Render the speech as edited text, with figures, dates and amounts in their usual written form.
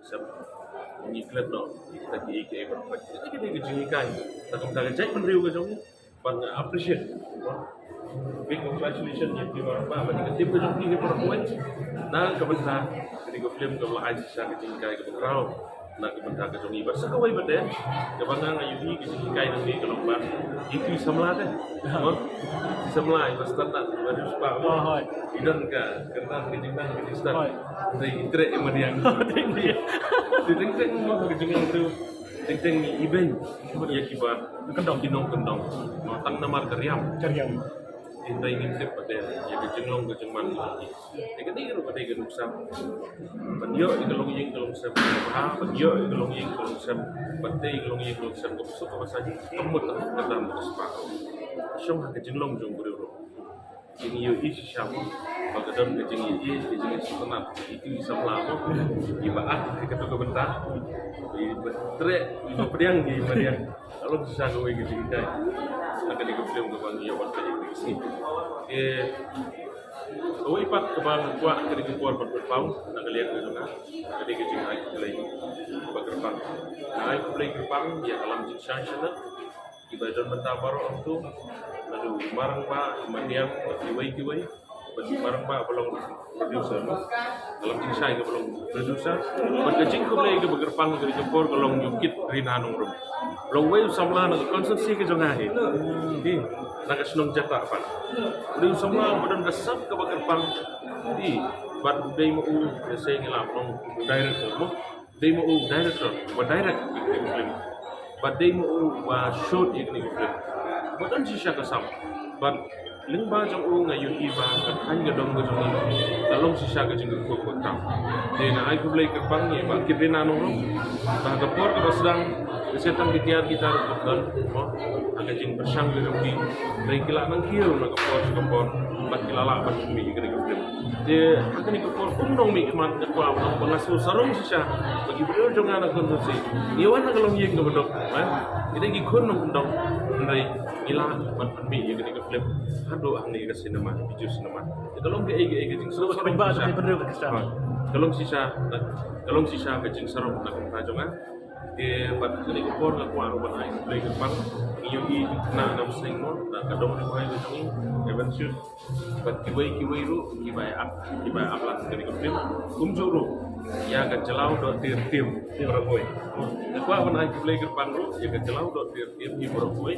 Sam ni klub no kita ke berapa kita ke jingi kai tak kita jai pun riu ke jong but appreciate big congratulations ni di berapa bagi tim ke jong ni berapa na kebentar jadi ke film ke lah aja ke jingi kai ke berau na kebentar ke jong ni basa kawai bade ke bangang ayu ni ke jingi kai ni ke lomba itu samla deh samla basta tak baru sepak idan ka kerana ke jingi ke start dari itre emadiang Ting-ting mo kejungan tu ting-ting ni event ya kibar kendong matang namar karyam inda ingin tip pada ya kejenglong kejengman ni kini ro pada genuk sam panyo ikelong yeng kelong sam ha panyo ikelong yeng kelong sam pate ikelong yeng kelong sam ko so ka saji kemut kadam sepak syong ha kejenglong jong bro ini yo isi siapa bagadon kejeng setenat itu samlamo ibaat ketua kebentar tre pediang di pediang kalau bisa gue gitu kita akan dikepilih ke bang Yawan ke sini gue ipat ke bang kuat ke dikuar berpau nak lihat ke sana jadi kejeng lagi lagi bergerbang nah aku play gerbang dia dalam jinsan sana ibadah bentar baru itu lalu marang pak maniam kiwai barang pak belum producer dalam jinsan ke belum producer berkecing ke play ke bergerbang ke kepor kelong yukit rina nongrum long way samla nak konsumsi ke jongahi di nak senong jata apa udah samla badan gasap ke bergerbang di bad day mau saya ngelap long director mo day mau director direct ke film but day mau shoot ini ke film bukan sisa kesam but lingba jong u ngayon iba kan hanya dong ke jong dalong sisa ke jeng ko ko tam de na ai kublai ke pang ye ba kibrina no ba ka por ka sedang setang kita kan mo aga jeng bersang ke rupi dai kila nang kieu na ka por ba kilala ba mi ke ke de hakani ke por dong mi man ke kwa no pengasu sarung sisa bagi beliau jong ana konsumsi niwan na kalong yeng ke bedok ini gi kun dong ndai ila ban mi ye ke film hado ang ni sinema video sinema kalau ke ege jing seru ba sa bener ke sa kalau sisa ke jing seru nak tajonga ke bat ni ko por ko aro ban ai play ke pang iyo i na nam sing mo na kadong ni mai ke jing event shoot bat kiwai ru kibai up lah ke film kumjuru ya ke jelau do tim beroi ko ban ai play ke pang ru ya ke jelau do tim beroi